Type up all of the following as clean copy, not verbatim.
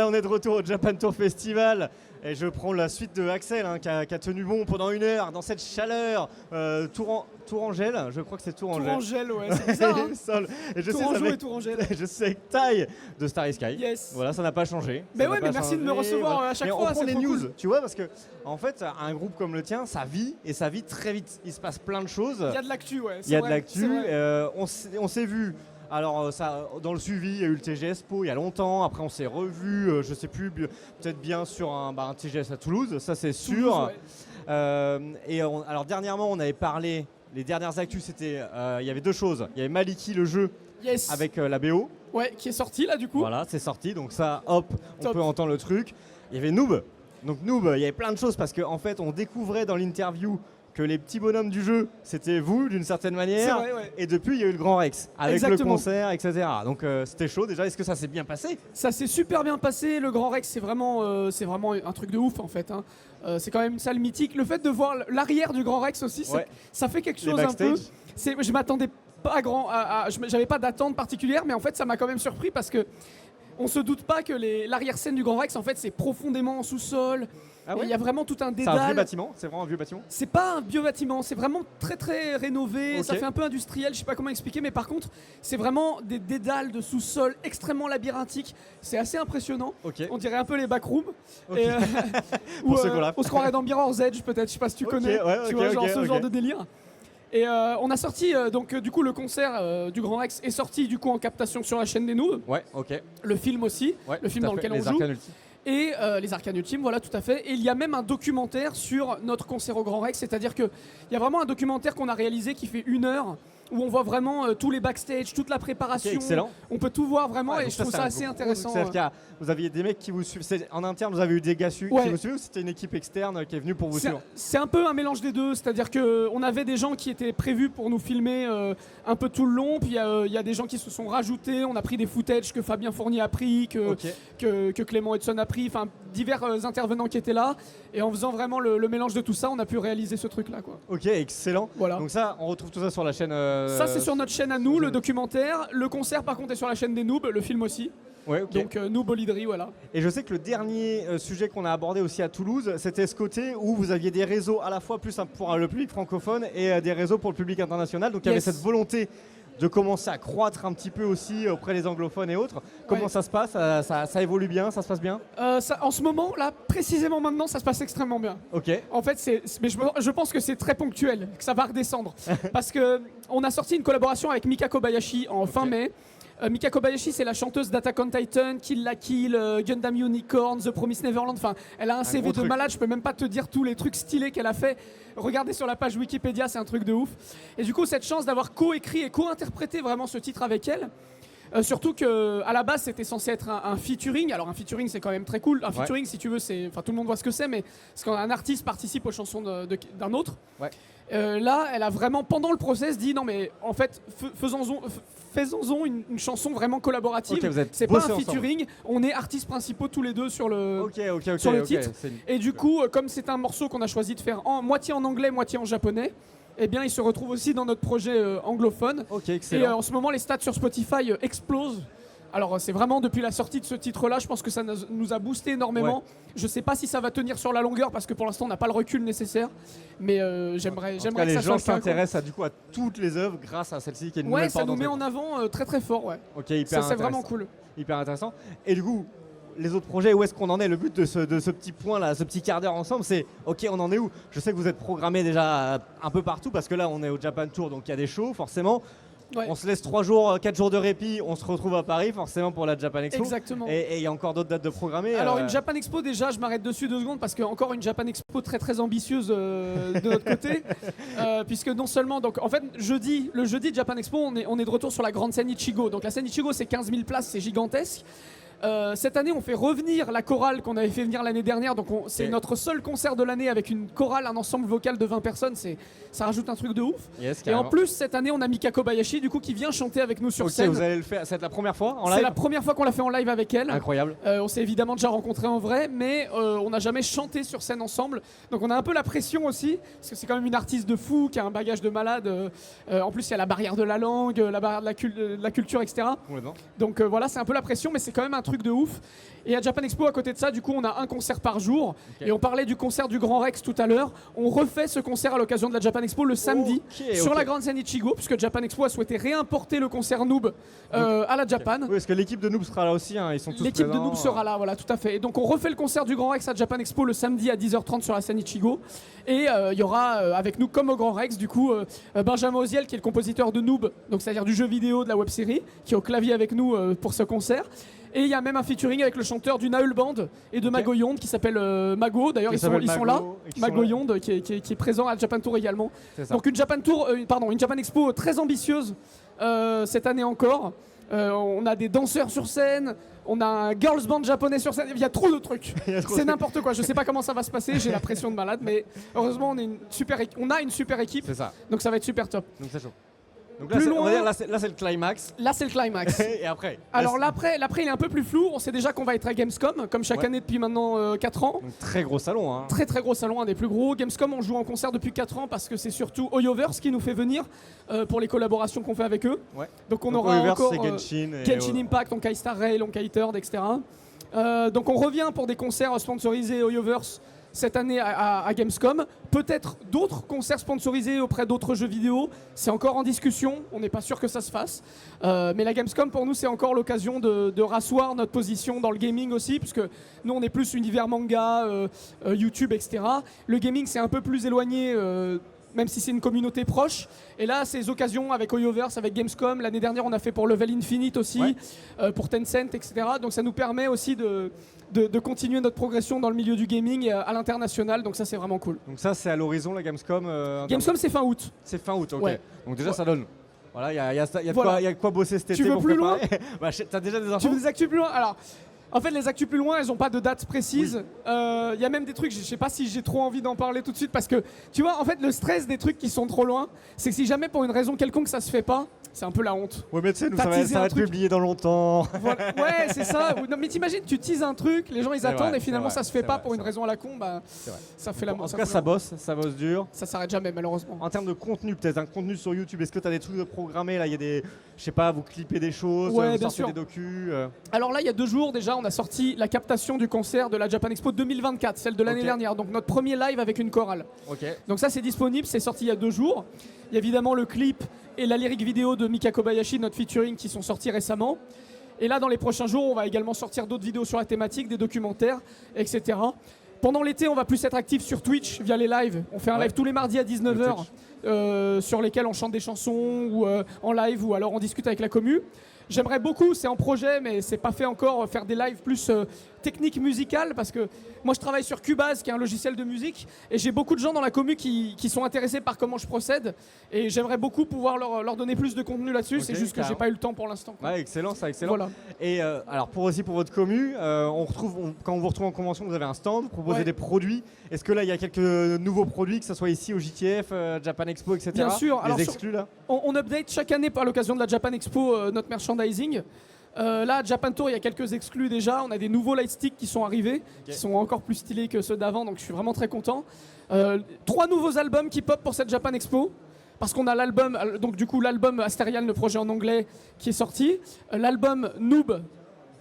là, on est de retour au Japan Tour Festival. Et je prends la suite de Axel, qui a tenu bon pendant 1 heure dans cette chaleur. Tourangelle, je crois que c'est Tourangelle. Tourangelle, ouais, c'est bizarre. Hein. Et je Tourangeau et Tourangelle. Je suis avec Tai de Starry Sky. Yes. Voilà, ça n'a pas changé. Mais ouais, mais merci de me recevoir à chaque fois. On prend c'est les trop news, cool. tu vois, parce que en fait, un groupe comme le tien, ça vit et ça vit très vite. Il se passe plein de choses. Il y a de l'actu, ouais. Il y a de l'actu. On s'est vu. Alors, dans le suivi, il y a eu le TGS Po il y a longtemps. Après, on s'est revus, je sais plus, peut-être bien sur un TGS à Toulouse, ça c'est sûr. Toulouse, ouais. Alors, dernièrement, on avait parlé, les dernières actus, c'était, il y avait 2 choses. Il y avait Maliki, le jeu, Yes. avec la BO. Ouais, qui est sorti là du coup. Voilà, c'est sorti, donc ça, hop, on Top. peut entendre le truc. Il y avait Noob. Donc Noob, il y avait plein de choses parce qu'en fait, on découvrait dans l'interview que les petits bonhommes du jeu, c'était vous d'une certaine manière. C'est vrai, ouais. Et depuis, il y a eu le Grand Rex avec Exactement. le concert, etc. Donc c'était chaud. Déjà, est-ce que ça s'est bien passé? Ça s'est super bien passé. Le Grand Rex, c'est vraiment un truc de ouf en fait. Hein. C'est quand même une salle mythique. Le fait de voir l'arrière du Grand Rex aussi, Ouais. ça fait quelque Les chose un peu. backstage. Je m'attendais pas j'avais pas d'attente particulière, mais en fait, ça m'a quand même surpris parce que on se doute pas que l'arrière-scène du Grand Rex, en fait, c'est profondément en sous-sol. Ah ouais. Il y a vraiment tout un C'est un vieux dédale. bâtiment? C'est vraiment un vieux bâtiment? C'est pas un vieux bâtiment, c'est vraiment très très rénové, Ok. ça fait un peu industriel, je sais pas comment expliquer, mais par contre, c'est vraiment des dédales de sous-sol extrêmement labyrinthiques, c'est assez impressionnant. Ok. On dirait un peu les backrooms. Ok. Et, Pour ceux qui ont la on se croirait dans Mirror's Edge peut-être, je sais pas si tu Ok, connais, ouais, tu ok, vois, genre ok, ce ok. genre de délire. Et on a sorti, donc du coup le concert du Grand Rex est sorti du coup en captation sur la chaîne des Noobs, Ouais, ok. le film aussi, Ouais, le film tout à dans fait. lequel on Les joue. Arcanes Ultimes. Et les Arcanes Ultimes, voilà, tout à fait. Et il y a même un documentaire sur notre concert au Grand Rex, c'est-à-dire qu'il y a vraiment un documentaire qu'on a réalisé qui fait 1 heure, où on voit vraiment tous les backstage, toute la préparation. Ok, excellent. On peut tout voir vraiment, Ouais, et donc je trouve c'est ça un assez gros- intéressant. C'est-à-dire qu'il y a- vous aviez des mecs qui vous suivent. En interne, vous avez eu des gars qui Ouais. vous suivent ou c'était une équipe externe qui est venue pour vous suivre? C'est un peu un mélange des deux, c'est-à-dire qu'on avait des gens qui étaient prévus pour nous filmer un peu tout le long, puis il y a des gens qui se sont rajoutés, on a pris des footages que Fabien Fournier a pris, Ok. que Clément Hudson a pris, enfin divers intervenants qui étaient là, et en faisant vraiment le mélange de tout ça, on a pu réaliser ce truc-là, quoi. Ok, excellent. Voilà. Donc ça, on retrouve tout ça sur la chaîne. Ça c'est sur notre chaîne à nous, le documentaire. Le concert par contre est sur la chaîne des Noobs, le film aussi. Ouais, ok. Donc Noob Olidri, voilà. Et je sais que le dernier sujet qu'on a abordé aussi à Toulouse, c'était ce côté où vous aviez des réseaux à la fois plus pour le public francophone et des réseaux pour le public international. Donc il y avait Yes. cette volonté de commencer à croître un petit peu aussi auprès des anglophones et autres. Comment Ouais. ça se passe? Ça évolue bien? Ça se passe bien? En ce moment, là, précisément maintenant, ça se passe extrêmement bien. Ok. En fait, mais je pense que c'est très ponctuel, que ça va redescendre. Parce que on a sorti une collaboration avec Mika Kobayashi en fin mai. Mika Kobayashi, c'est la chanteuse d'Attack on Titan, Kill la Kill, Gundam Unicorn, The Promised Neverland. Enfin, elle a un CV gros de truc. malade. Je peux même pas te dire tous les trucs stylés qu'elle a fait. Regardez sur la page Wikipédia, c'est un truc de ouf. Et du coup, cette chance d'avoir co-écrit et co-interprété vraiment ce titre avec elle. Surtout que à la base c'était censé être un featuring. Alors un featuring c'est quand même très cool. Un featuring si tu veux c'est, enfin tout le monde voit ce que c'est, mais c'est quand un artiste participe aux chansons d'un autre. Ouais. Là elle a vraiment pendant le process dit non mais en fait faisons-en une chanson vraiment collaborative. Ok, vous êtes C'est pas bossés un ensemble. featuring. On est artistes principaux tous les deux sur le Ok, sur le ok. titre. C'est une- Et du coup, comme c'est un morceau qu'on a choisi de faire moitié en anglais, moitié en japonais, eh bien, il se retrouve aussi dans notre projet anglophone. Ok, Et excellent. en ce moment, les stats sur Spotify explosent. Alors, c'est vraiment depuis la sortie de ce titre-là, je pense que ça nous a boosté énormément. Ouais. Je sais pas si ça va tenir sur la longueur parce que pour l'instant, on n'a pas le recul nécessaire. Mais j'aimerais En tout cas, que les ça gens soit le cas, quoi. s'intéressent à toutes les œuvres grâce à celle-ci qui est une Ouais, nouvelle ça porte nous met d'entrée. en avant très très fort. Ouais. Ok, hyper Ça, c'est intéressant. vraiment cool. Hyper intéressant. Et du coup, les autres projets, où est-ce qu'on en est? Le but de ce petit point là, ce petit quart d'heure ensemble, c'est ok, on en est où? Je sais que vous êtes programmé déjà un peu partout parce que là, on est au Japan Tour, donc il y a des shows forcément. Ouais. On se laisse 3 jours, 4 jours de répit, on se retrouve à Paris forcément pour la Japan Expo. Exactement. Et il y a encore d'autres dates de programmer. Alors une Japan Expo déjà, je m'arrête dessus 2 secondes parce que encore une Japan Expo très très ambitieuse de notre côté, puisque non seulement donc en fait le jeudi de Japan Expo on est de retour sur la grande scène Ichigo. Donc la scène Ichigo c'est 15 000 places, c'est gigantesque. Cette année, on fait revenir la chorale qu'on avait fait venir l'année dernière. Donc, c'est Ok. notre seul concert de l'année avec une chorale, un ensemble vocal de 20 personnes. Ça rajoute un truc de ouf. Yes, Et en carrément. plus, cette année, on a Mika Kobayashi, du coup, qui vient chanter avec nous sur Ok, scène. vous allez le faire. C'est la première fois en C'est live. la première fois qu'on l'a fait en live avec elle. Incroyable. On s'est évidemment déjà rencontrés en vrai, mais on n'a jamais chanté sur scène ensemble. Donc on a un peu la pression aussi, parce que c'est quand même une artiste de fou qui a un bagage de malade. En plus, il y a la barrière de la langue, la barrière de la culture, etc. Complètement. Donc voilà, c'est un peu la pression, mais c'est quand même un truc trucs de ouf. Et à Japan Expo, à côté de ça, du coup, on a un concert par jour. Ok. Et on parlait du concert du Grand Rex tout à l'heure. On refait ce concert à l'occasion de la Japan Expo le samedi sur la Grande Scène Ichigo, puisque Japan Expo a souhaité réimporter le concert Noob à la Japan. Oui, parce que l'équipe de Noob sera là aussi, hein, ils sont tous L'équipe de présents. Noob sera là, voilà, tout à fait. Et donc on refait le concert du Grand Rex à Japan Expo le samedi à 10h30 sur la scène Ichigo. Et il y aura avec nous, comme au Grand Rex, du coup, Benjamin Oziel, qui est le compositeur de Noob, donc c'est-à-dire du jeu vidéo, de la web-série, qui est au clavier avec nous pour ce concert. Et il y a même un featuring avec le chanteur du Naul Band et de Mago Yonde qui s'appelle Mago. D'ailleurs, Qui ils sont s'appelle là. Mago, et qui Mago sont là. Yonde qui est présent à Japan Tour également. C'est ça. Donc une Japan Expo très ambitieuse cette année encore. On a des danseurs sur scène, on a un girls band japonais sur scène, il y a trop de trucs. Il y a trop C'est de- n'importe quoi, je sais pas comment ça va se passer, j'ai la pression de malade, mais heureusement on a une super équipe, C'est ça. donc ça va être super top. Donc c'est chaud. Donc là, Plus on va loin- dire, là, c'est le climax. Là c'est le climax. Et après. Alors là, l'après il est un peu plus flou, on sait déjà qu'on va être à Gamescom, comme chaque Ouais. année depuis maintenant 4 ans. donc, très gros salon. Hein. Très très gros salon, un des plus gros. Gamescom, on joue en concert depuis 4 ans parce que c'est surtout Hoyoverse qui nous fait venir pour les collaborations qu'on fait avec eux. Ouais. Donc on Donc, aura Hoyoverse, encore c'est Genshin. et- Genshin Impact, Honkai Star Rail, Honkai Third, etc. Donc on revient pour des concerts sponsorisés Hoyoverse cette année à Gamescom. Peut-être d'autres concerts sponsorisés auprès d'autres jeux vidéo. C'est encore en discussion, on n'est pas sûr que ça se fasse. Mais la Gamescom pour nous c'est encore l'occasion de rasseoir notre position dans le gaming aussi, puisque nous on est plus univers manga, YouTube, etc. Le gaming c'est un peu plus éloigné. Même si c'est une communauté proche. Et là, ces occasions avec Hoyoverse, avec Gamescom, l'année dernière, on a fait pour Level Infinite aussi, Ouais. pour Tencent, etc. Donc ça nous permet aussi de continuer notre progression dans le milieu du gaming à l'international. Donc ça, c'est vraiment cool. Donc ça, c'est à l'horizon, la Gamescom. Gamescom, c'est fin août. C'est fin août, ok. Ouais. Donc déjà, Ouais. ça donne. Voilà, il y a de Voilà. quoi- il y a de quoi bosser cet Tu été veux pour plus préparer. Bah, t'as déjà des Tu infos veux des actus plus loin? Alors, en fait, les actus plus loin, elles n'ont pas de date précise. Il y a même des trucs, je sais pas si j'ai trop envie d'en parler tout de suite, parce que, tu vois, en fait, le stress des trucs qui sont trop loin, c'est que si jamais pour une raison quelconque ça se fait pas, c'est un peu la honte. Ouais, mais tu sais, nous, T'as ça va, teasé ça un va être truc. publié dans longtemps. Voilà. Ouais, c'est ça. Non, mais t'imagines, tu teases un truc, les gens ils C'est attendent vrai, et finalement c'est ça vrai, se fait c'est pas vrai, pour c'est une vrai. raison à la con, bah C'est vrai. ça fait la En tout ça cas, fait ça la- bosse dur. Ça s'arrête jamais malheureusement. En termes de contenu, peut-être un contenu sur YouTube, est-ce que tu as des trucs de programmés là? Il y a des, je sais pas, vous clippez des choses, Ouais, vous bien sortez sûr. des docus. Alors là, il y a 2 jours déjà, on a sorti la captation du concert de la Japan Expo 2024, celle de l'année Ok. dernière, donc notre premier live avec une chorale. Ok. Donc ça c'est disponible, c'est sorti il y a 2 jours. Il y a évidemment le clip et la lyrique vidéo de Mika Kobayashi, notre featuring, qui sont sortis récemment. Et là dans les prochains jours, on va également sortir d'autres vidéos sur la thématique, des documentaires, etc. Pendant l'été, on va plus être actif sur Twitch via les lives. On fait un Ouais. live tous les mardis à 19h Twitch. sur lesquels on chante des chansons ou en live ou alors on discute avec la commu. J'aimerais beaucoup, c'est en projet, mais c'est pas fait encore, faire des lives plus techniques musicales parce que moi je travaille sur Cubase qui est un logiciel de musique et j'ai beaucoup de gens dans la commu qui sont intéressés par comment je procède et j'aimerais beaucoup pouvoir leur donner plus de contenu là-dessus. Ok, C'est juste que j'ai carrément. pas eu le temps pour l'instant. quoi. Ouais, excellent, ça, excellent. Voilà. Et alors pour votre commu, quand on vous retrouve en convention, vous avez un stand, vous proposez Ouais. des produits. Est-ce que là il y a quelques nouveaux produits, que ce soit ici au JTF, Japan Expo, etc. Bien sûr. Les Alors, exclus là. On update chaque année par l'occasion de la Japan Expo notre merchandising. Là, à Japan Tour, il y a quelques exclus déjà. On a des nouveaux lightsticks qui sont arrivés, qui sont encore plus stylés que ceux d'avant, donc je suis vraiment très content. 3 nouveaux albums qui pop pour cette Japan Expo. Parce qu'on a l'album, donc du coup l'album Asterial, le projet en anglais, qui est sorti. L'album Noob,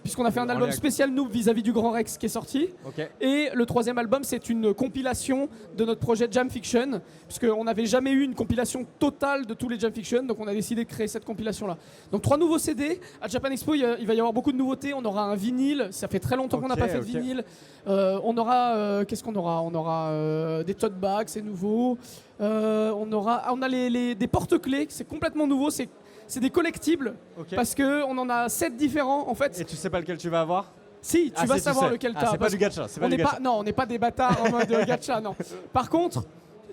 puisqu'on a fait un En album lien- spécial Noob vis-à-vis du Grand Rex qui est sorti. Ok. Et le 3e album, c'est une compilation de notre projet Jam Fiction, puisqu'on n'avait jamais eu une compilation totale de tous les Jam Fiction, donc on a décidé de créer cette compilation-là. Donc 3 nouveaux CD. À Japan Expo, il va y avoir beaucoup de nouveautés. On aura un vinyle, ça fait très longtemps qu'on n'a Ok, pas fait de ok. vinyle. On aura, qu'est-ce qu'on aura? On aura des tote bags, c'est nouveau. On a des porte-clés, c'est complètement nouveau. C'est des collectibles, Ok. parce qu'on en a 7 différents en fait. Et tu sais pas lequel tu vas avoir? Si, tu vas sais, savoir sais. lequel Ah, t'as. c'est pas parce du gacha, c'est pas on du n'est gacha. pas, non, on n'est pas des bâtards en mode gacha, non. Par contre,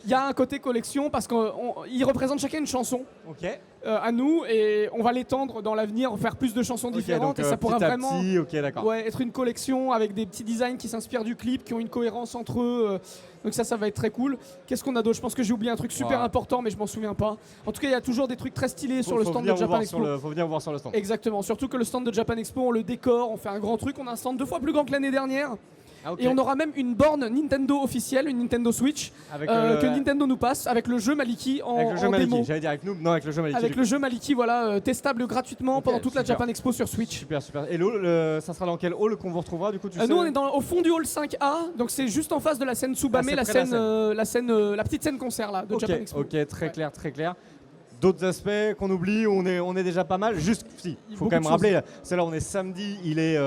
il y a un côté collection parce qu'ils représentent chacun une chanson Ok. à nous et on va l'étendre dans l'avenir, faire plus de chansons Ok, différentes donc, et ça pourra petit à vraiment petit, ok, d'accord. ouais, être une collection avec des petits designs qui s'inspirent du clip, qui ont une cohérence entre eux. Donc ça va être très cool. Qu'est-ce qu'on a d'autre? Je pense que j'ai oublié un truc super Wow. important, mais je m'en souviens pas. En tout cas, il y a toujours des trucs très stylés sur le stand de venir vous Japan voir Expo. faut venir vous voir sur le stand. Exactement, surtout que le stand de Japan Expo, on le décore, on fait un grand truc, on a un stand 2 fois plus grand que l'année dernière. Ah, ok. Et on aura même une borne Nintendo officielle, une Nintendo Switch, Avec, que Nintendo nous passe avec le jeu Maliki avec le jeu en Maliki. démo. J'allais dire avec nous, non, avec le jeu Maliki. Avec le jeu Maliki, voilà, testable gratuitement Ok, pendant toute la super. Japan Expo sur Switch. Super, super. Et ça sera dans quel hall qu'on vous retrouvera du coup, tu sais Nous on est au fond du hall 5A, donc c'est juste en face de la scène Tsubame, Ah, la c'est près de la petite scène concert là, de Ok, Japan Expo. ok, très clair, très clair. D'autres aspects qu'on oublie, on est déjà pas mal. Juste, si, il faut Beaucoup quand même de rappeler, là, c'est là on est samedi, il est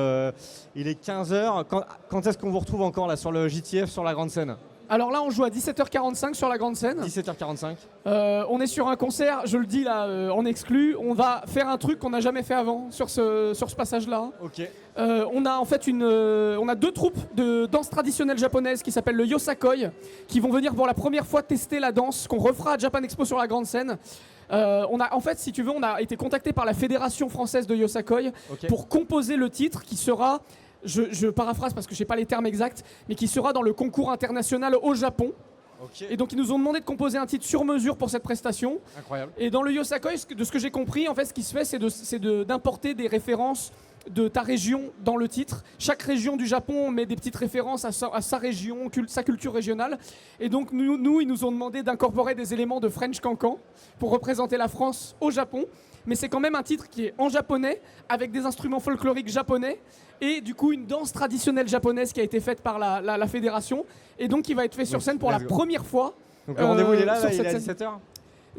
15h. Quand est-ce qu'on vous retrouve encore là sur le JTF, sur la grande scène Alors là on joue à 17h45 sur la grande scène. 17h45. On est sur un concert, je le dis là en exclu, on va faire un truc qu'on n'a jamais fait avant sur ce passage-là. Ok. On a en fait on a deux troupes de danse traditionnelle japonaise qui s'appellent le Yosakoi, qui vont venir pour la première fois tester la danse qu'on refera à Japan Expo sur la grande scène. En fait, si tu veux, on a été contacté par la Fédération française de Yosakoi Ok. pour composer le titre qui sera, je paraphrase parce que je sais pas les termes exacts, mais qui sera dans le concours international au Japon. Ok. Et donc ils nous ont demandé de composer un titre sur mesure pour cette prestation. Incroyable. Et dans le Yosakoi, de ce que j'ai compris, en fait, ce qui se fait, c'est d'importer des références de ta région dans le titre. Chaque région du Japon met des petites références à sa région, sa culture régionale. Et donc nous, ils nous ont demandé d'incorporer des éléments de French Cancan pour représenter la France au Japon. Mais c'est quand même un titre qui est en japonais, avec des instruments folkloriques japonais, et du coup une danse traditionnelle japonaise qui a été faite par la fédération, et donc qui va être fait sur Donc, scène pour la let's go. première fois. Donc le rendez-vous il est là, sur il est à cette scène. 17h.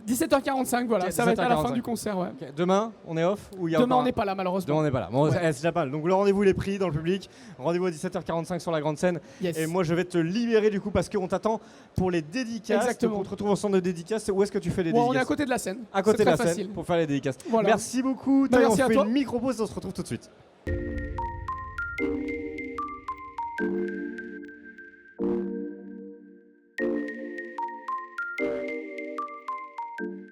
17h45, voilà, Ok, ça va être à la fin 17h45. du concert. Ouais. Ok. Demain, on est off ou il y a Demain, encore on un- n'est pas là, malheureusement. Demain, on n'est pas là. Bon, Ouais. c'est déjà pas mal. Donc le rendez-vous il est pris dans le public. Rendez-vous à 17h45 sur la grande scène. Yes. Et moi je vais te libérer du coup parce qu'on t'attend pour les dédicaces. Exactement. Donc, on te retrouve au centre de dédicaces. Où est-ce que tu fais les Ouais, dédicaces on est à côté de la scène. À côté C'est de la très scène facile. pour faire les dédicaces. Voilà. Merci beaucoup. Bah, Taï, merci on à fait toi. une micro-pause et on se retrouve tout de suite.